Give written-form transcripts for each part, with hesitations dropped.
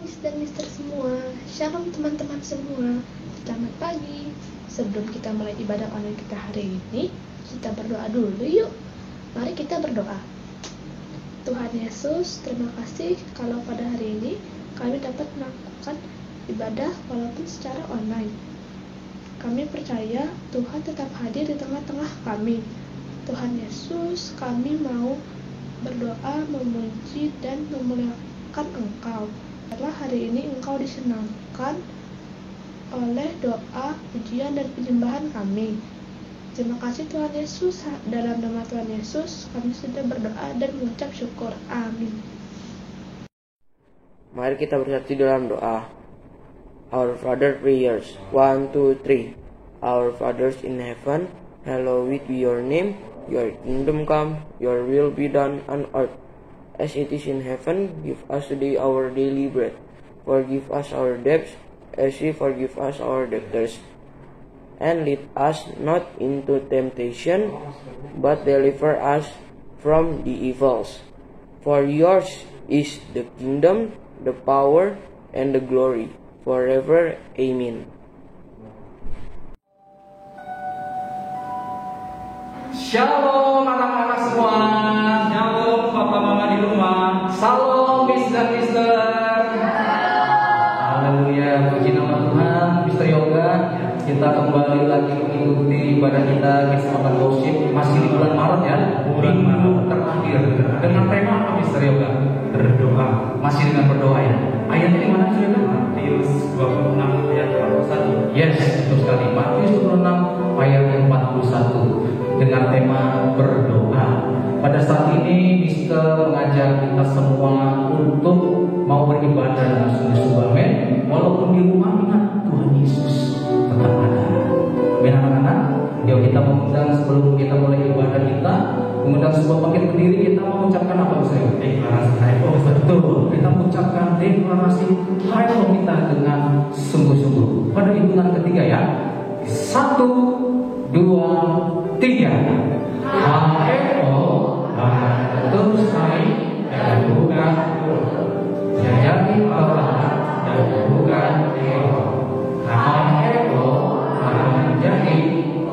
Miss dan Mister semua. Shalom teman-teman semua. Selamat pagi. Sebelum kita mulai ibadah online kita hari ini, kita berdoa dulu yuk. Mari kita berdoa. Tuhan Yesus, terima kasih kalau pada hari ini kami dapat melakukan ibadah walaupun secara online. Kami percaya Tuhan tetap hadir di tengah-tengah kami. Tuhan Yesus, kami mau berdoa, memuji dan memuliakan Engkau. Karena hari ini Engkau disenangkan oleh doa, pujian dan penyembahan kami. Terima kasih Tuhan Yesus. Dalam nama Tuhan Yesus kami sudah berdoa dan mengucap syukur. Amin. Mari kita bersatu dalam doa. Our Father prayers. 1, 2, 3. Our Fathers in heaven, hallowed be your name. Your kingdom come, your will be done on earth as it is in heaven. Give us today our daily bread. Forgive us our debts as we forgive us our debtors. And lead us not into temptation, but deliver us from the evils. For yours is the kingdom, the power, and the glory, forever. Amen. Shalom anak-anak semua. Shalom papa mama di rumah. Salam Miss dan Mister. Haleluya, puji nama Tuhan. Mister Yoga, kita kembali lagi mengikuti ibadah kita Kesempatan Worship masih di bulan Maret ya. Minggu terakhir. Dengan tema apa Mister Yoga? Berdoa. Masih dengan berdoa ya. Ayatnya di mana sih? Matius 26 ayat 41. Yes, betul sekali. Matius 26 ayat 41. Dengan tema berdoa. Pada saat ini Mister mengajak kita semua untuk mau beribadah dengan sungguh-sungguh, amin. Walaupun di rumah, ingat Tuhan Yesus tetap ada. Amin anak-anak. Yuk kita mengundang sebelum kita mulai ibadah kita, mengundang sebuah bangkit berdiri. Kita mau mengucapkan apa Mister? Deklarasi Hayo. Betul. Kita mengucapkan deklarasi Hayo kita dengan sungguh-sungguh. Pada hitungan ketiga ya. 1, 2, 3. Hayo, terus naik dan bukan ya jadi Allah dan bukan ego. Hayo menjadi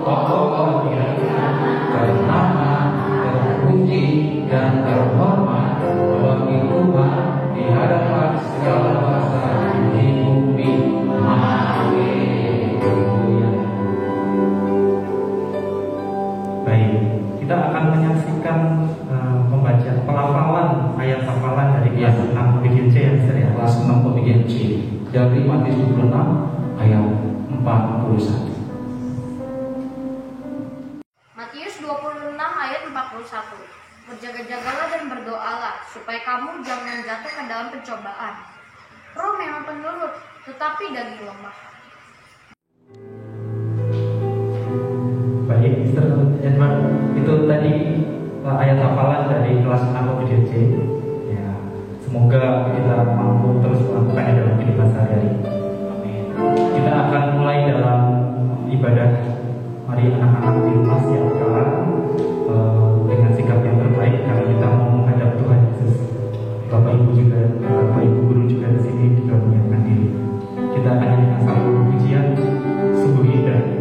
pokoknya ternama, terpuji dan terhormat bagi Tuhan di hadapan segala bangsa di bumi. Kita akan menyaksikan pembacaan pelafalan ayat hafalan dari kelas 6 PGC ya, ya. Kelas 6 PGC dari Matius 26 ayat 41. Matius 26 ayat 41. Berjaga-jagalah dan berdoalah supaya kamu jangan jatuh ke dalam pencobaan. Roh memang penurut, tetapi daging lemah. Baik, Mister Edward, itu tadi ayat hafalan dari kelas 6 PDC. Ya, semoga kita mampu terus melakukannya dalam kehidupan sehari-hari. Amin. Kita akan mulai dalam ibadah. Mari anak-anak di rumah siapkan dengan sikap yang terbaik karena kita mau menghadap Tuhan Yesus. Bapak Ibu juga, Bapak Ibu guru juga di sini juga menyiapkan diri. Kita akan nyanyikan satu pujian sungguh indah.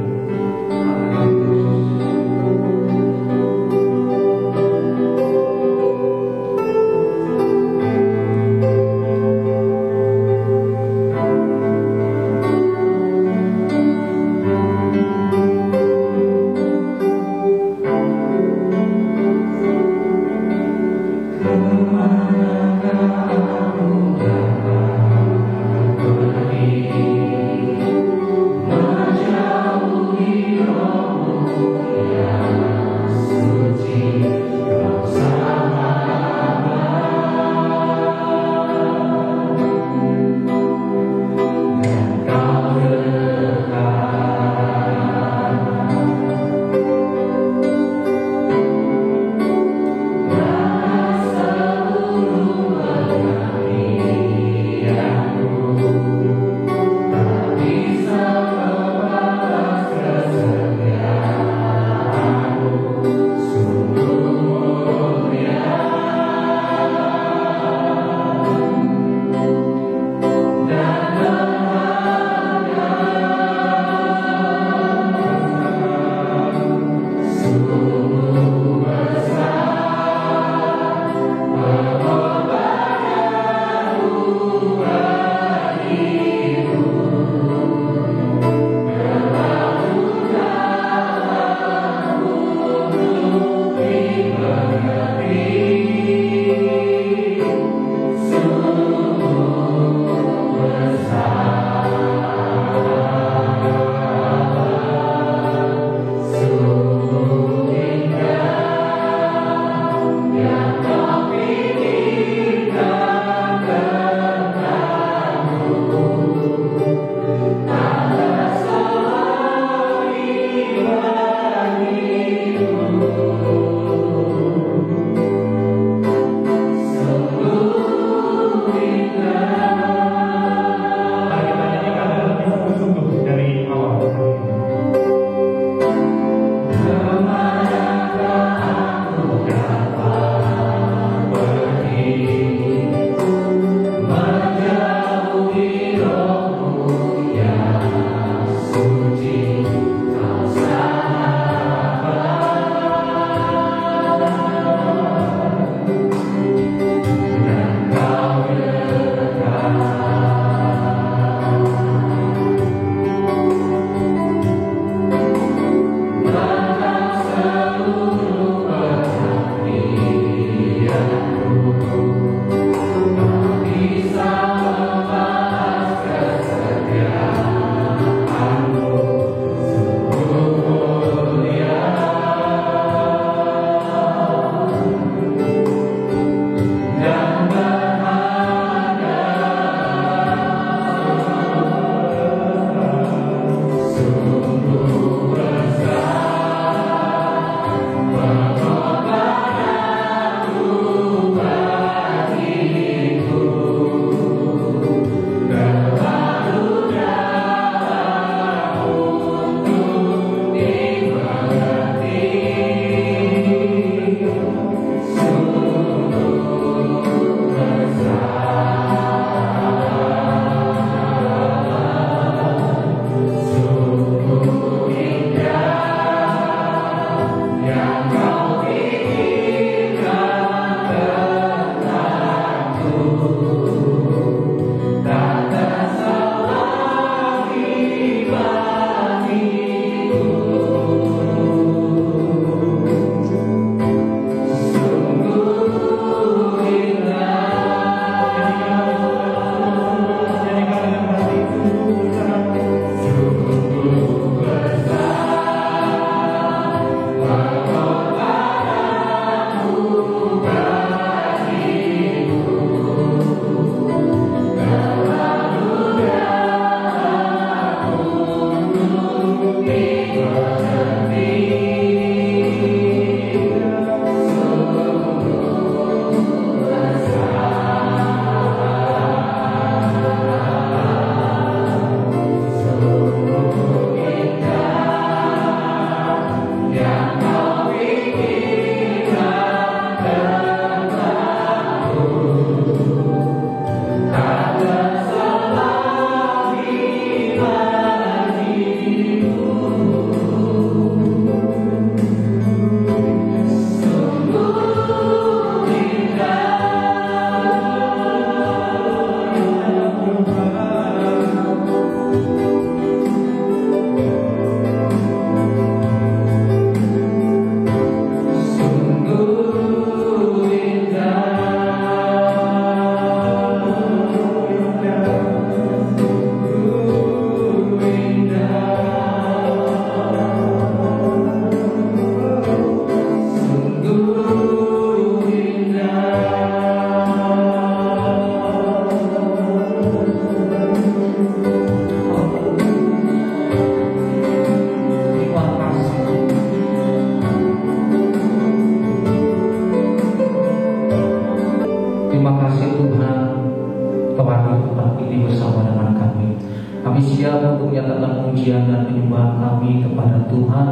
pujian dan penyembahan kami kepada Tuhan.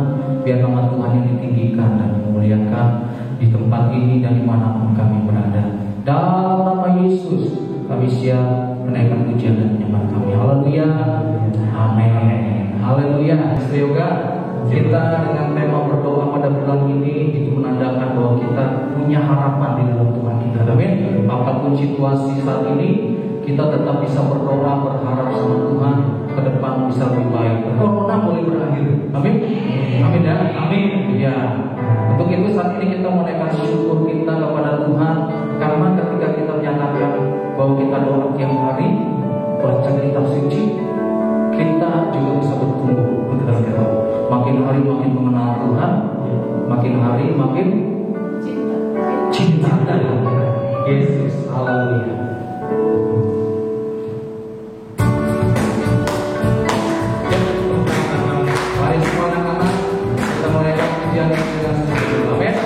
Biar nama Tuhan yang ditinggikan dan dimuliakan di tempat ini dan dimanapun kami berada. Dalam nama Yesus kami siap menaikkan pujian dan penyembahan kami. Haleluya. Amin. Haleluya. Mr. Yoga, kita dengan tema berdoa pada bulan ini itu menandakan bahwa kita punya harapan di dalam Tuhan kita. Amin. Apapun situasi saat ini, kita tetap bisa berdoa, berharap sama Tuhan ke depan bisa lebih baik. Corona boleh berakhir. Amin. Amin ya. Amin. Ya. Untuk itu saat ini kita menaikkan syukur kita kepada Tuhan, karena ketika kita menyatakan bahwa kita doa tiap hari, baca kitab suci, kita juga bisa bertumbuh. Makin hari makin mengenal Tuhan, makin hari makin cinta dengan Yesus. Haleluya. Mari semua anak-anak kita mulaikan pujian dengan senyum. Amin.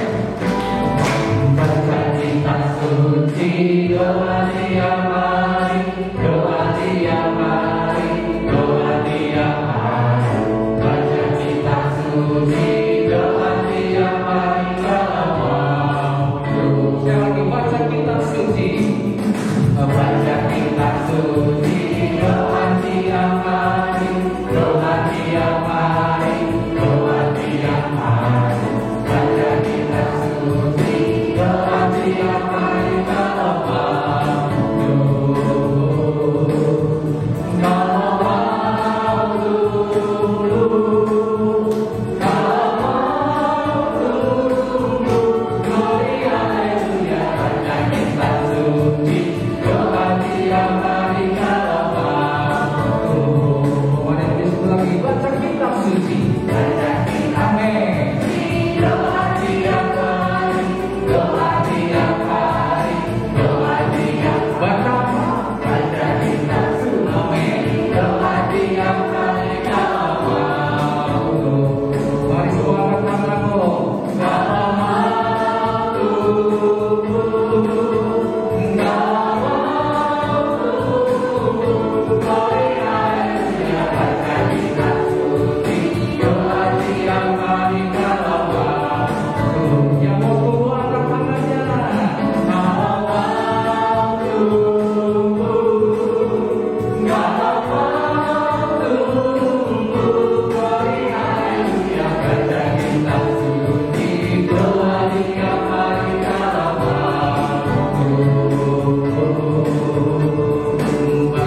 Baca kitab suci, doa tiap hari, doa tiap hari, doa tiap hari. Baca kitab suci, doa tiap hari, kalau waktu. Sekali lagi baca kitab suci, baca kitab suci, doa tiap hari, doa tiap hari, doa tiap hari. Baca kitab suci, doa tiap hari, kalau waktu. Kalau waktu dulu, kalau waktu dulu, gloria haleluya. Baca kitab suci, doa tiap hari, kalau waktu. Mari kita lagi baca kitab suci, baca kitab. Amin. Doa tiap hari, doa tiap hari, doa tiap. Baca apa? Baca kitab suci. Amin. Doa tiap hari, kalau waktu. Mari semua angkat tanganmu. Kalau waktu dulu, kalau waktu dulu, gloria haleluya. Baca kitab suci, doa tiap hari, kalau waktu. Yang mau dulu angkat tangannya. Kalau waktu dulu, kalau waktu dulu, gloria haleluya. Baca kitab suci, doa tiap hari, kalau waktu.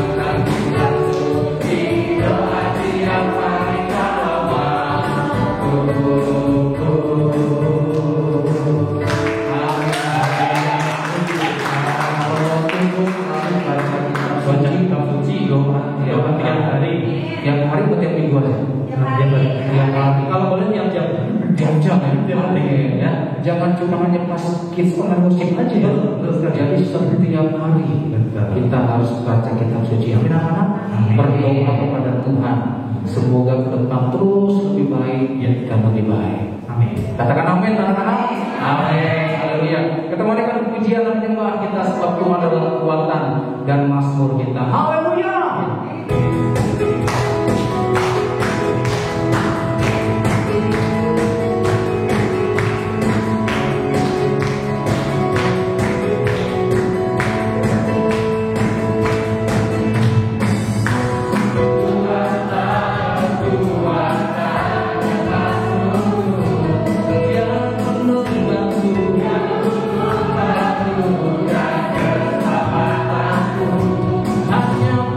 Baca kitab suci, doa tiap hari, kalau baca kitab suci, doa tiap hari. Yang hari atau tiap minggu aja? Tiap hari. Kalau boleh tiap jam. Tiap jam ya. Jangan cuma hanya pas kids online worship aja ya. Jadi setiap hari kita harus baca kitab suci. Amin anak-anak. Berdoa kepada Tuhan. Semoga ke depan terus lebih baik dan lebih baik. Amin. Katakan amin anak-anak. Amin. Haleluya. Kita mulaikan pujian dan penyembahan kita sebab Tuhan adalah kekuatan dan mazmur kita. Haleluya. Hanya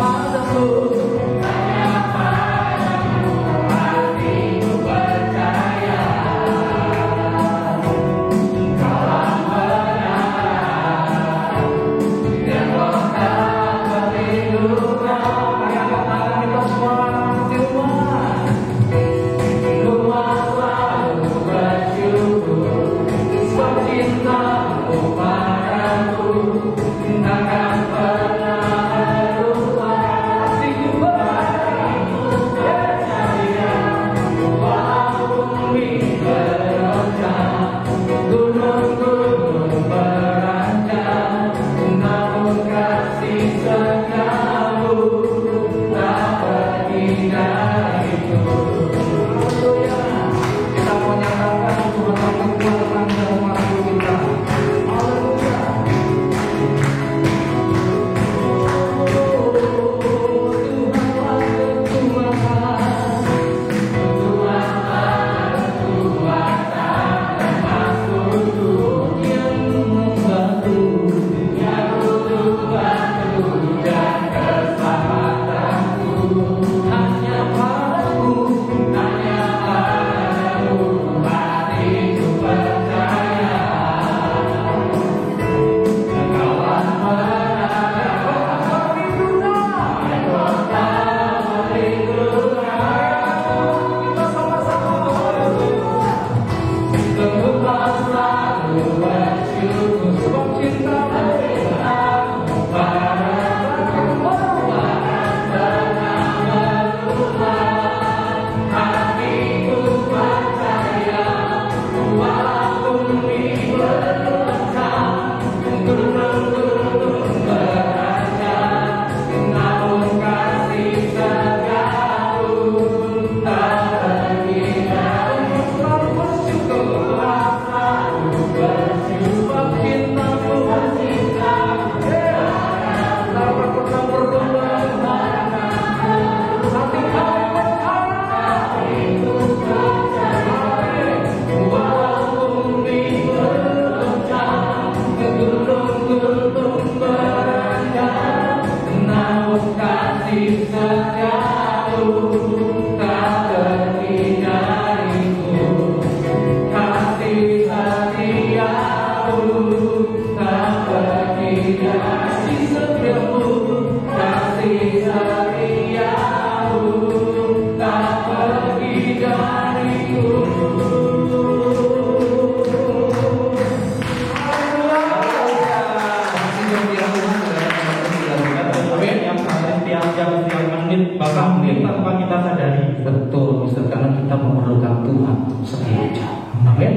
setia. Amin.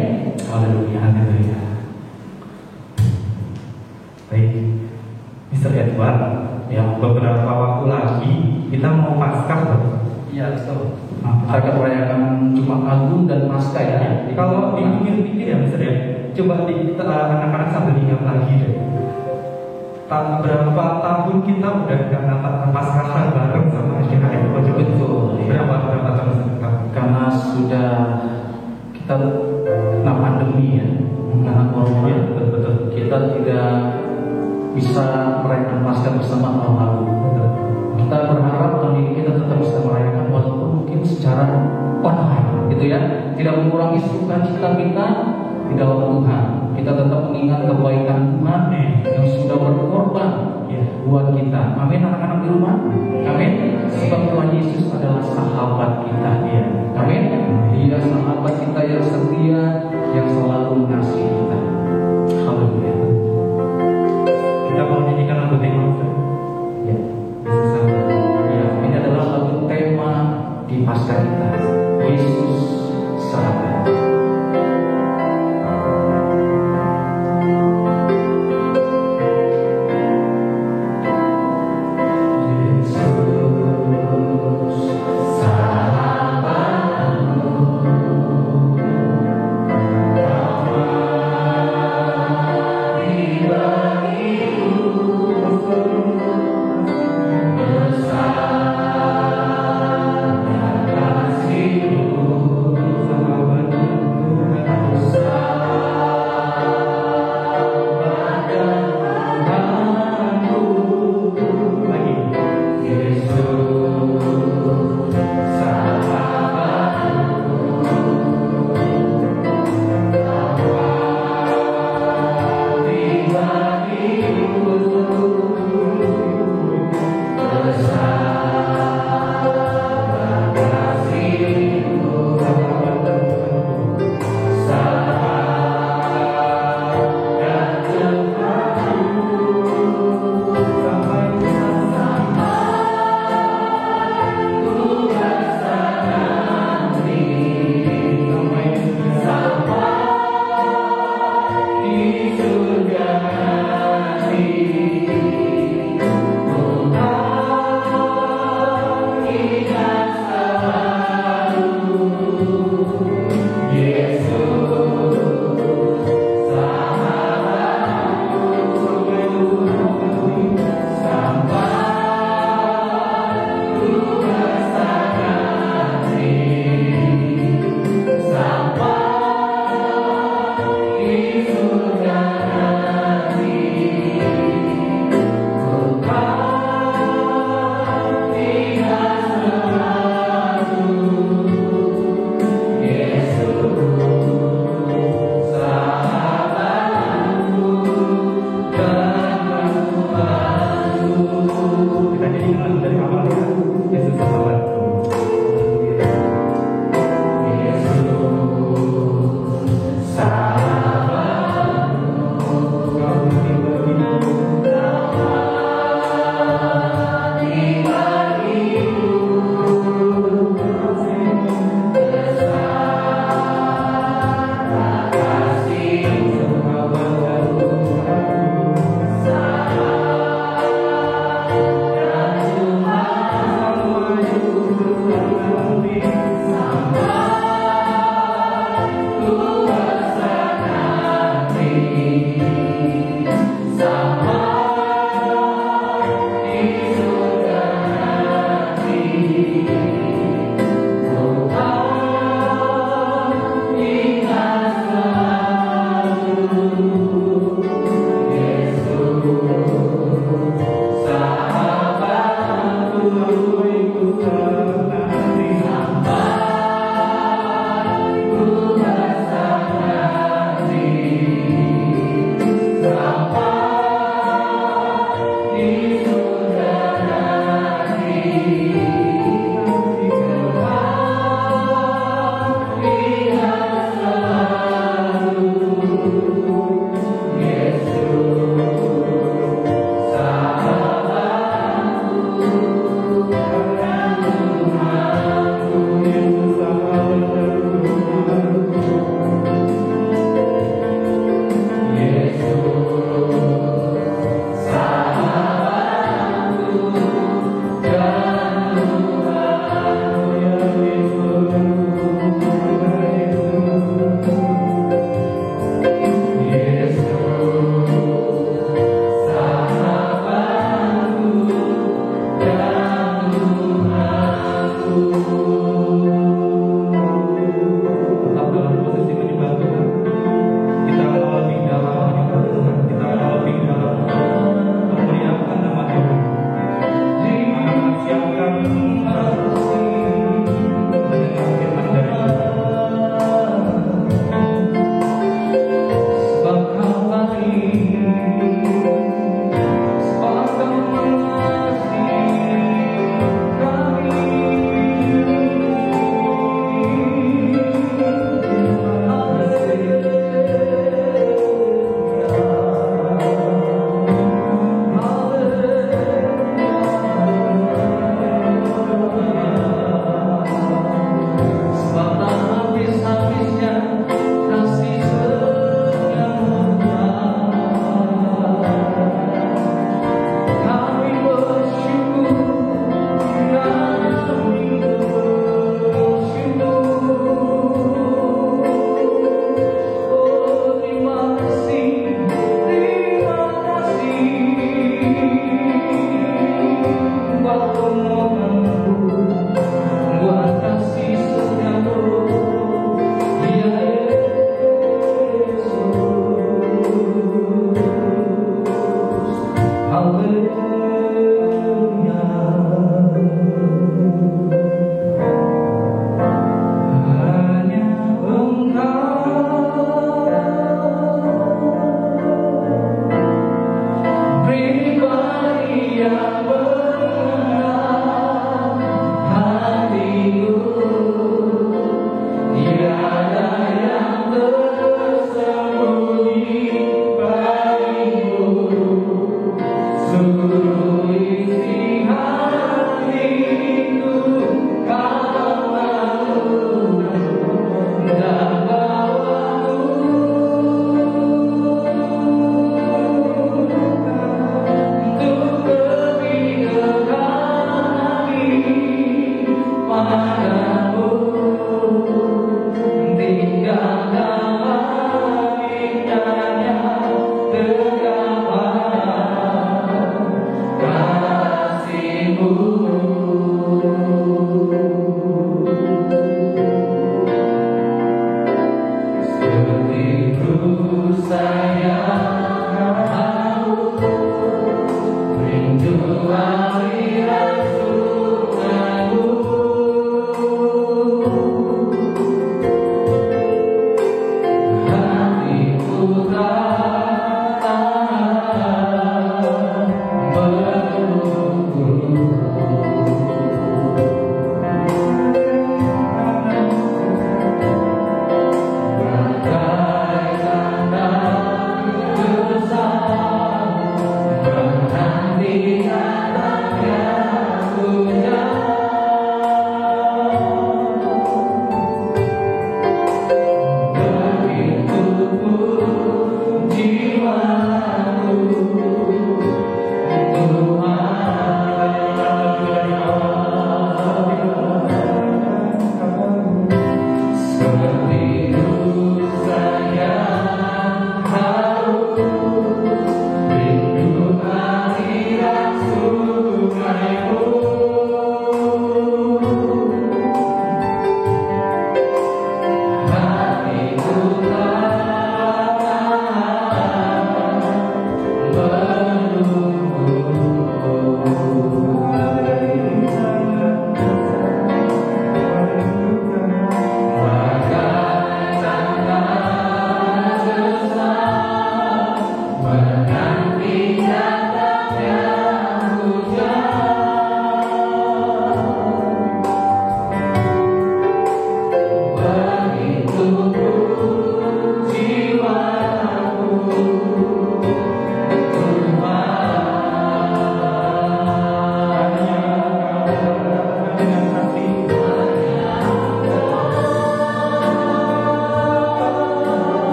Haleluya, haleluya. Baik, Mr. Edward, ya beberapa waktu lagi kita mau Paskah, Bro. Iya, betul. Nah, kita akan merayakan Jumat Agung dan Paskah ya. Kalau dipikir-pikir ya, Mr. ya, coba anak-anak sambil ingat lagi deh. Berapa tahun kita udah gak Natal Paskah bareng sama SDKM? Betul. Berapa tahun? Karena sudah kita kena pandemi ya, karena corona. Betul. Kita tidak bisa merayakan Paskah bersama tahun lalu. Kita berharap tahun ini kita tetap bisa merayakan walaupun mungkin secara online, gitu ya. Tidak mengurangi sukacita kita di dalam Tuhan. Kita tetap mengingat kebaikan Tuhan yang sudah berkorban buat kita. Amin, anak-anak di rumah. Amin. Sebab Tuhan Yesus adalah sahabat kita. Amin. Dia sahabat kita yang setia, yang selalu mengasihi kita. Haleluya. Kita mau nyanyikan lagu tema. Ya, ya, ini adalah lagu tema di Paskah kita. Yesus sahabat.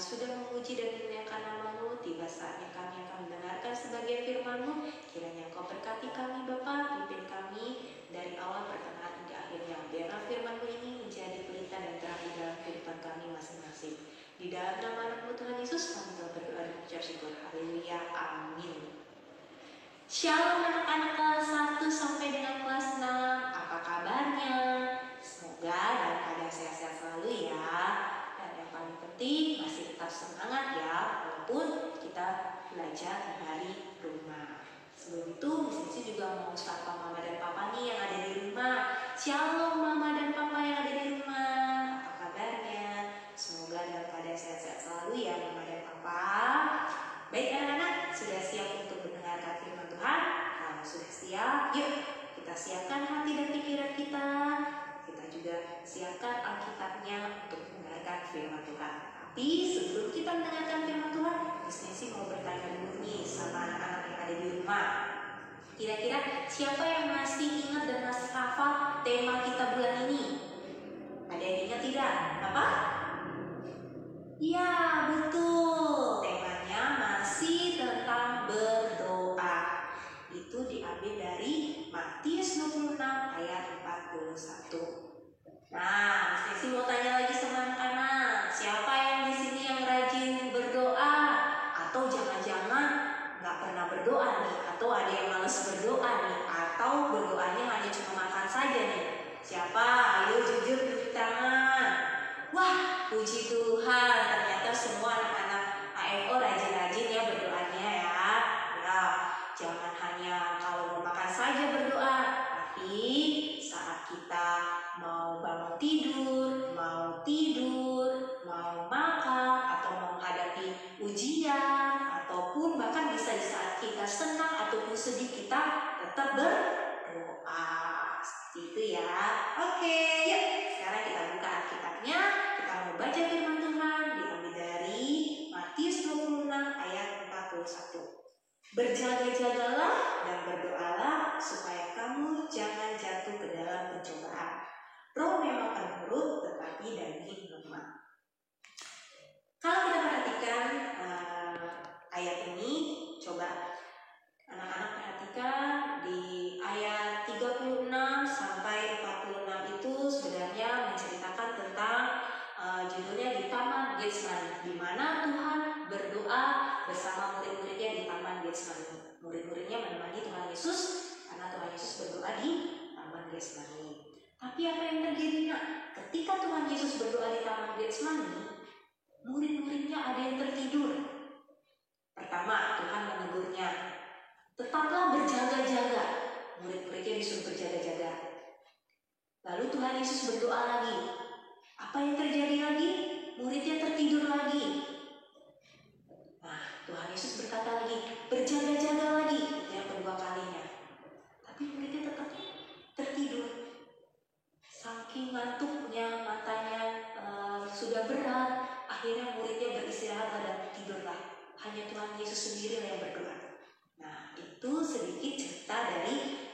sudah memuji dan memuliakan nama-Mu. Tiba saatnya kami akan mendengarkan sebagian firman-Mu. Kiranya Engkau berkati kami Bapa, pimpin kami dari awal pertengahan hingga akhirnya. Biarlah firman-Mu ini menjadi pelita dan terang di dalam kehidupan kami masing-masing. Di dalam nama anak-Mu Tuhan Yesus kami telah berdoa dan mengucap syukur. Haleluya, amin. Shalom anak-anak kelas 1 sampai dengan kelas 6. Apa kabarnya? Semoga dalam keadaan sehat-sehat selalu ya. Dan yang paling penting masih tetap semangat ya, walaupun kita belajar dari rumah. Sebelum itu, Miss Nancy juga mau sapa mama dan papa nih yang ada di rumah. Shalom mama dan papa yang ada di rumah. Apa kabarnya? Semoga dalam keadaan sehat-sehat selalu ya mama dan papa. Baik anak-anak, sudah siap untuk mendengarkan firman Tuhan? Kalau sudah siap, yuk kita siapkan hati dan pikiran kita. Kita juga siapkan Alkitabnya untuk mendengarkan firman Tuhan. Tapi sebelum kita mendengarkan firman Tuhan, Miss Nancy mau bertanya dulu nih sama anak-anak yang ada di rumah. Kira-kira siapa yang masih ingat dan masih hafal tema kita bulan ini? Ada yang ingat tidak? Apa? Ya, betul. Temanya masih tentang berdoa. Itu diambil dari Matius 26 ayat 41. Nah, Miss Nancy mau tanya lagi sama anak-anak. Siapa yang di sini yang rajin berdoa? Atau jangan-jangan nggak pernah berdoa nih? Atau ada yang males berdoa nih? Atau berdoanya hanya cuma makan saja nih? Siapa? Ayo jujur tunjuk tangan. Wah, puji Tuhan, ternyata semua anak-anak AFO rajin-rajin ya berdoanya ya. Ya, jangan hanya kalau mau makan saja berdoa, tapi saat kita mau bangun tidur, mau makan, atau mau menghadapi ujian, ataupun bahkan bisa di saat kita senang ataupun sedih kita tetap berdoa. Seperti itu ya. Oke, yuk sekarang kita buka Alkitabnya. Kita mau baca firman Tuhan diambil dari Matius 26 ayat 41. Berjaga-jagalah dan berdoalah supaya kamu jangan jatuh ke dalam pencobaan. Roh memang penurut tetapi daging lemah. Kalau kita perhatikan ayat ini, coba anak-anak perhatikan di ayat 36 sampai 46 itu sebenarnya menceritakan tentang judulnya di Taman Getsemani, di mana Tuhan berdoa bersama murid-muridnya di Taman Getsemani. Murid-muridnya menemani Tuhan Yesus karena Tuhan Yesus berdoa di Taman Getsemani. Tapi apa yang terjadi nak? Ketika Tuhan Yesus berdoa di Taman Getsemani, murid-muridnya ada yang tertidur. Pertama, Tuhan menegurnya, tetaplah berjaga-jaga. Murid-muridnya disuruh berjaga-jaga. Lalu Tuhan Yesus berdoa lagi. Apa yang terjadi lagi? Muridnya tertidur lagi. Nah, Tuhan Yesus berkata lagi, berjaga-jaga lagi. Itu yang kedua kalinya. Tapi muridnya tetap tertidur. Saking ngantuknya, matanya sudah berat, akhirnya muridnya beristirahat dan tidurlah. Hanya Tuhan Yesus sendiri yang berdoa. Nah, itu sedikit cerita dari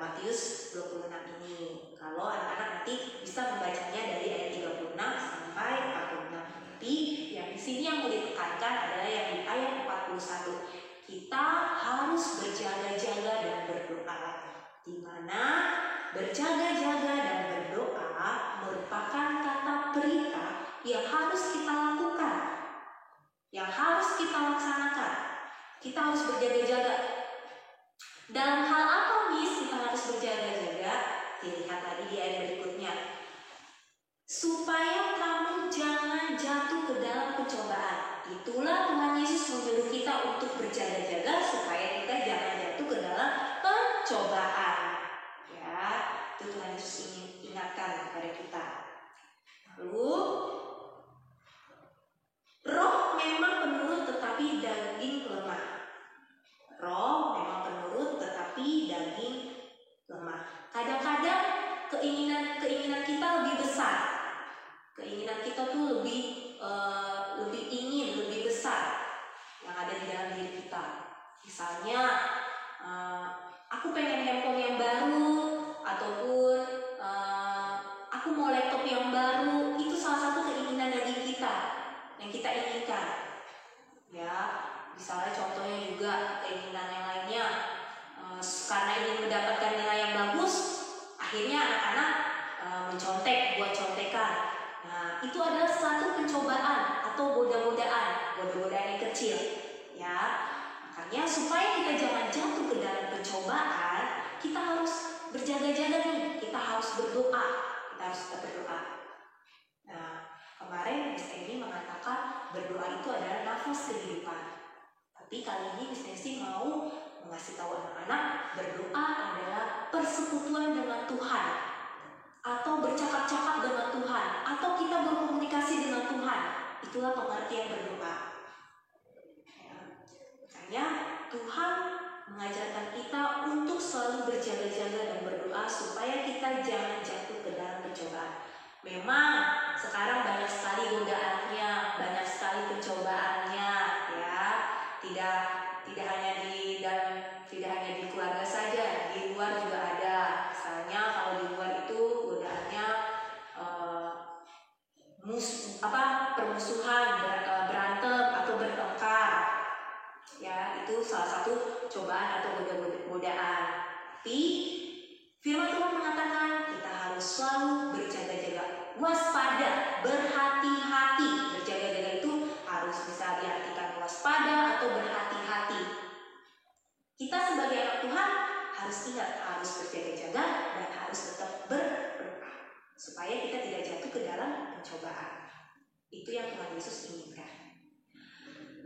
Matius 26 ini. Kalau anak-anak nanti bisa membacanya dari ayat 36 sampai 46. Tapi yang di sini yang mau ditekankan adalah yang di ayat 41. Kita harus berjaga-jaga dan berdoa. Di mana berjaga-jaga dan berdoa merupakan kata perintah yang harus kita lakukan, yang harus kita laksanakan. Kita harus berjaga-jaga. Dalam hal apa, Miss, kita harus berjaga-jaga? Dilihat tadi di ayat berikutnya. Supaya kamu jangan jatuh ke dalam pencobaan. Itulah Tuhan Yesus menyuruh kita untuk berjaga-jaga supaya kita jangan jatuh ke dalam pencobaan. Ya, itu Tuhan Yesus ingin ingatkan kepada kita. Lalu, roh memang penurut tetapi daging lemah. Roh memang penurut tetapi daging lemah. Kadang-kadang keinginan kita lebih besar. Keinginan kita tuh lebih ingin, lebih besar yang ada di dalam diri kita. Misalnya, aku pengen handphone yang baru, ataupun aku mau laptop yang baru. Itu salah satu keinginan daging kita yang kita inginkan. itu adalah suatu pencobaan atau godaan yang kecil, ya. Makanya supaya kita jangan jatuh ke dalam pencobaan, kita harus berjaga-jaga nih, kita harus berdoa, kita harus tetap berdoa. Nah, kemarin Miss Eni mengatakan berdoa itu adalah nafas kehidupan. Tapi kali ini Miss Nancy mau mengasih tahu anak-anak, berdoa adalah persekutuan dengan Tuhan, atau bercakap-cakap dengan Tuhan, atau kita berkomunikasi dengan Tuhan. Itulah pengertian berdoa. Ya. Makanya Tuhan mengajarkan kita untuk selalu berjaga-jaga dan berdoa supaya kita jangan jatuh ke dalam pencobaan. Memang sekarang banyak sekali godaannya, banyak sekali pencobaannya, ya. Tidak hanya di keluarga saja, di luar juga ada. Misalnya kalau di luar itu godaannya permusuhan, berantem atau bertengkar. Ya, itu salah satu cobaan atau godaan. Tapi firman Tuhan mengatakan kita harus selalu berjaga-jaga, waspada, berhati-hati. Berjaga-jaga itu harus bisa diartikan waspada atau berhati-hati. Kita sebagai anak Tuhan harus ingat, harus berjaga-jaga dan harus tetap berdoa supaya kita tidak jatuh ke dalam pencobaan. Itu yang Tuhan Yesus inginkan.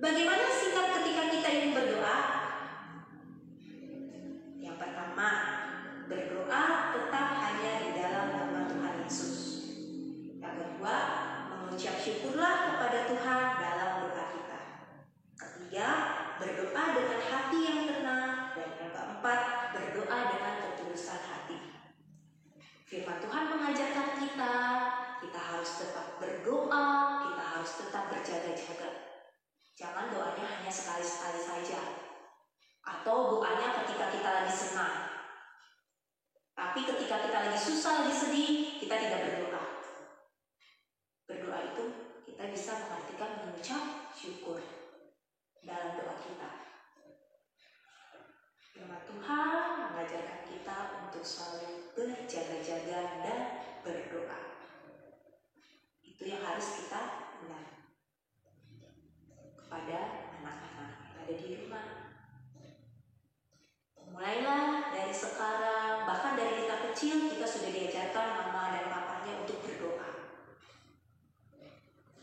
Bagaimana sikap ketika kita ingin berdoa? Yang pertama, berdoa tetap hanya di dalam nama Tuhan Yesus. Yang kedua, mengucap syukurlah kepada Tuhan dalam doa kita. Ketiga, berdoa dengan hati yang tenang. Dan yang keempat, berdoa dengan ketulusan hati. Firman Tuhan mengajarkan kita harus tetap berdoa, kita harus tetap berjaga-jaga. Jangan doanya hanya sekali-sekali saja, atau doanya ketika kita lagi senang. Tapi ketika kita lagi susah, lagi sedih, kita tidak berdoa. Berdoa itu kita bisa mengartikan mengucap syukur dalam doa kita. Firman Tuhan mengajarkan kita untuk selalu berjaga-jaga dan berdoa. Itu yang harus kita ingat kepada anak-anak yang ada di rumah. Mulailah dari sekarang, bahkan dari kita kecil, kita sudah diajarkan mama dan papanya untuk berdoa.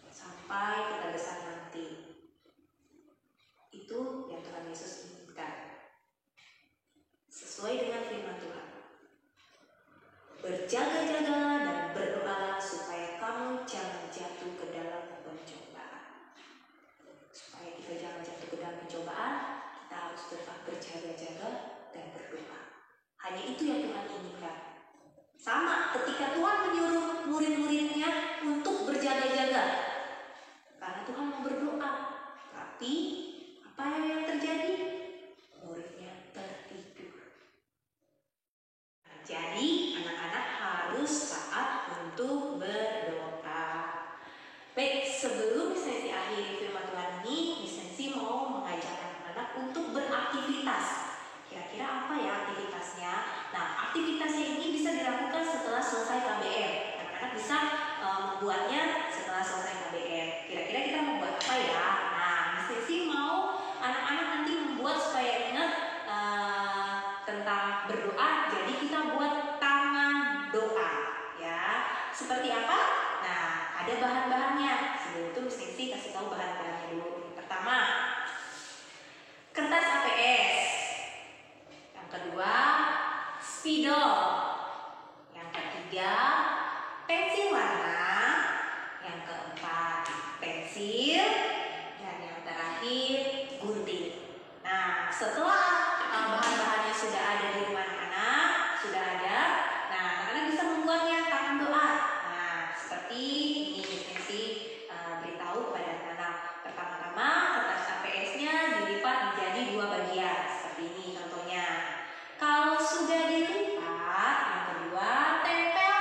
Sampai kita besar nanti. Itu yang Tuhan Yesus inginkan. Sesuai dengan firman Tuhan. Berjaga-jagalah dan berdoalah supaya kamu jangan jatuh ke dalam pencobaan. Supaya kita jangan jatuh ke dalam pencobaan, kita harus tetap berjaga-jaga dan berdoa. Hanya itu yang Tuhan inginkan. Sama ketika Tuhan menyuruh murid-muridnya untuk berjaga-jaga. Karena Tuhan mau berdoa. Tapi apa yang terjadi? Muridnya tertidur. Jadi anak-anak harus taat untuk berdoa. Baik, sebelum Miss Nancy akhiri firman Tuhan ini, Miss Nancy mau mengajak anak-anak untuk beraktivitas. Kira-kira apa ya aktivitasnya? Nah, aktivitasnya ini bisa dilakukan setelah selesai KBM. Anak-anak bisa membuatnya setelah selesai KBM. Kira-kira kita membuat apa ya? Nah, Miss Nancy mau anak-anak nanti membuat supaya ingat tentang berdoa. Jadi kita buat tangan doa, ya. Seperti apa? Nah, ada bahan-bahannya. Sebelum itu Miss Nancy kasih tahu bahan-bahannya dulu. Pertama, kertas APS. Yang kedua, spidol. Yang ketiga, pensil warna. Yang keempat, pensil. Dan yang terakhir, gunting. Nah, setelah bahan-bahannya sudah ada di rumah anak-anak, sudah ada. Nah, anak-anak bisa membuatnya tangan doa. Nah, seperti ini Miss Nancy beritahu kepada anak-anak. Pertama-tama kertas APS-nya dilipat menjadi 2 bagian. Seperti ini contohnya. Kalau sudah dilipat, yang kedua tempel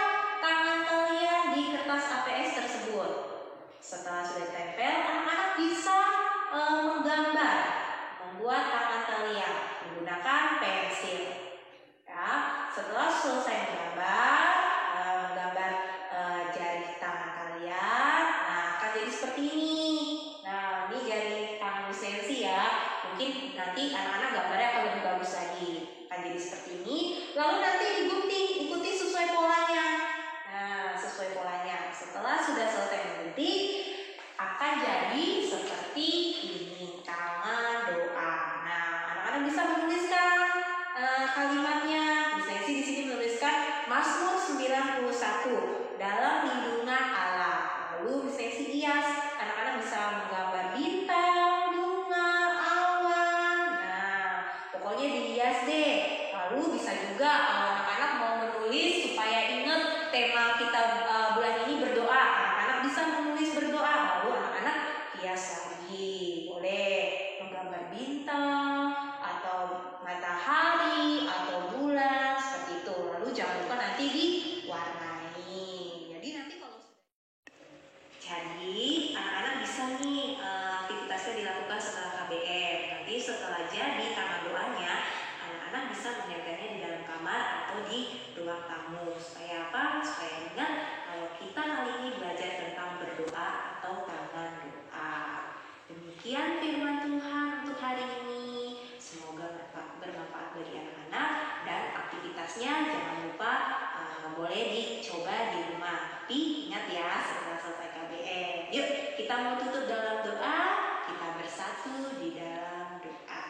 nanti anak-anak gambarnya akan lebih bagus lagi. Akan jadi seperti ini. Lalu nanti digunting, ikuti sesuai polanya. Nah, sesuai polanya. Setelah sudah selesai menggunting, akan jadi seperti ini, kalimat doa. Nah, anak-anak bisa menuliskan kalimatnya. Misalnya sih di sini menuliskan Mazmur 91 dalam lindungan Allah. Lalu misalnya sih hias, anak-anak bisa menggambar bintang, bunga, awan. Nah, pokoknya dihias deh. Lalu bisa juga anak-anak mau menulis supaya ingat tema kita bulan ini berdoa. Anak-anak bisa menulis berdoa. Lalu anak-anak hias lagi. Boleh menggambar bintang atau matahari atau bulan seperti itu. Lalu jangan lupa nanti diwarnai. Jadi nanti kalau anak-anak bisa nih aktivitasnya dilakukan setelah KBM. Nanti setelah jadi taman doanya, anak-anak bisa menjaganya di dalam kamar atau di ruang tamu. Supaya apa? Supaya ingat kalau kita kali ini belajar tentang berdoa atau taman doa. Demikian firman Tuhan untuk hari ini. Semoga bermanfaat bagi anak-anak dan aktivitasnya jangan lupa boleh dicoba di rumah. Tapi ingat ya, setelah selesai KBM, yuk kita mau tutup dalam doa. Kita bersatu di dalam doa.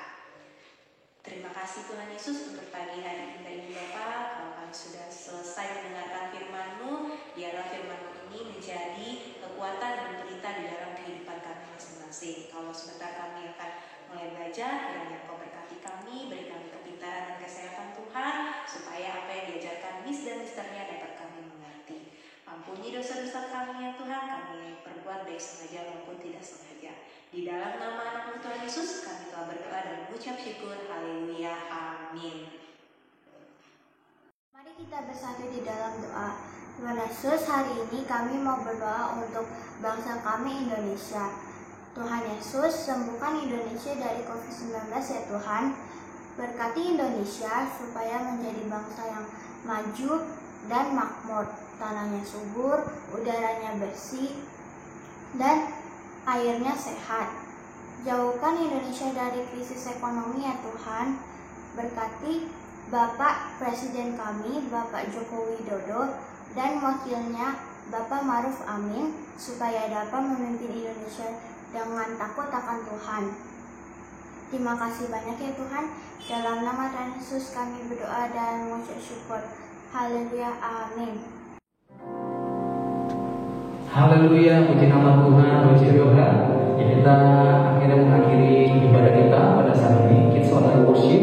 Terima kasih Tuhan Yesus untuk pagi hari indah ini Bapa. Kalau kami sudah selesai mendengarkan firman-Mu, biarlah firman-Mu ini menjadi kekuatan dan berita di dalam kehidupan kami masing-masing. Kalau sebentar kami akan mulai belajar, kiranya Kau berkati kami, beri kami kepintaran dan kesehatan Tuhan, supaya apa yang diajarkan Miss dan Misternya dapat kami mengerti. Ampuni dosa-dosa kami ya Tuhan, kami yang berbuat baik sengaja maupun tidak sengaja. Di dalam nama anak-Mu Tuhan Yesus, kami telah berdoa dan mengucap syukur. Haleluya, amin. Mari kita bersatu di dalam doa. Tuhan Yesus, hari ini kami mau berdoa untuk bangsa kami Indonesia. Tuhan Yesus, sembuhkan Indonesia dari COVID-19 ya Tuhan. Berkati Indonesia supaya menjadi bangsa yang maju dan makmur. Tanahnya subur, udaranya bersih, dan airnya sehat. Jauhkan Indonesia dari krisis ekonomi ya Tuhan. Berkati Bapak Presiden kami, Bapak Joko Widodo, dan wakilnya Bapak Maruf Amin, supaya dapat memimpin Indonesia dengan takut akan Tuhan. Terima kasih banyak ya Tuhan. Dalam nama Tuhan Yesus kami berdoa dan mengucap syukur. Haleluya, amin. Haleluya, puji nama Tuhan, puji Tuhan. Kita akhirnya mengakhiri ibadah kita pada saat ini. Kids Online Worship.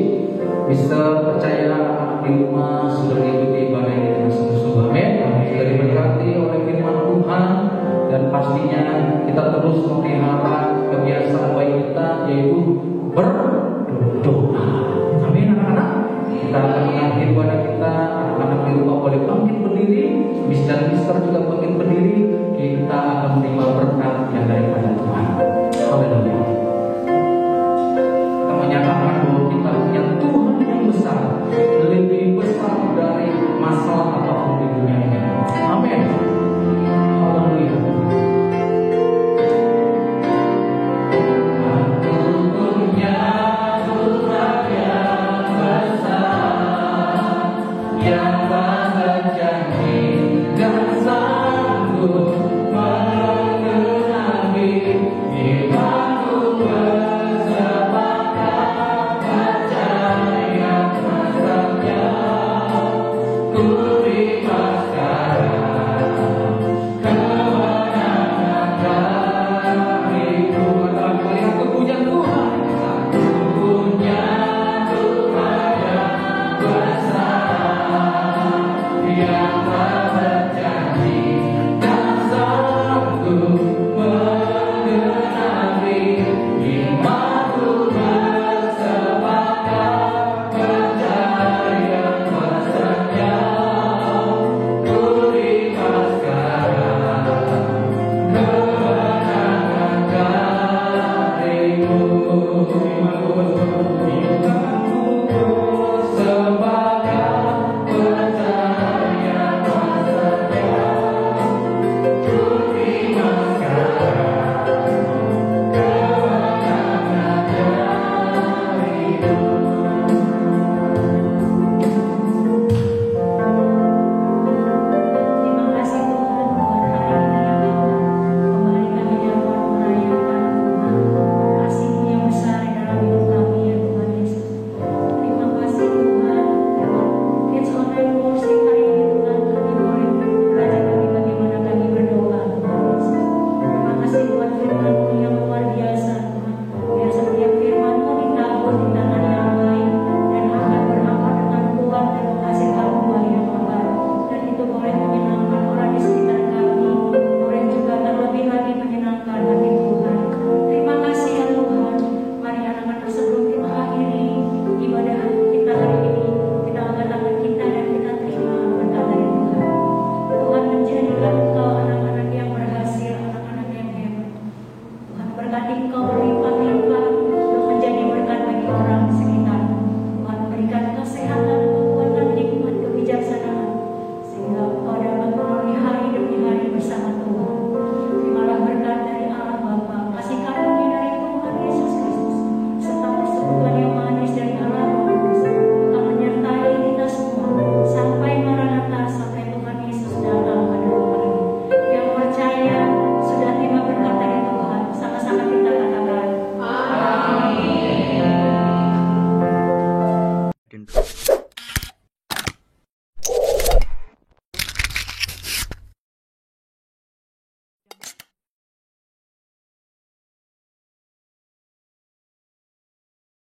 Bisa percaya anak-anak di rumah sudah mengikuti ibadah ini dengan sungguh-sungguh. Amin. Sudah diberkati oleh firman Tuhan, dan pastinya kita terus memelihara kebiasaan baik kita, yaitu berdoa. Amin anak-anak. Kita akan mengakhiri ibadah kita. Anak-anak di rumah boleh bangkit berdiri. Miss dan Mister juga bangkit berdiri. Kita akan menerima berkat yang daripada Tuhan. Haleluya. Kita menyatakan bahwa kita punya Tuhan yang besar, lebih besar dari masalah apapun di dunia ini. Amin. Haleluya. Janji dan sanggup mengenali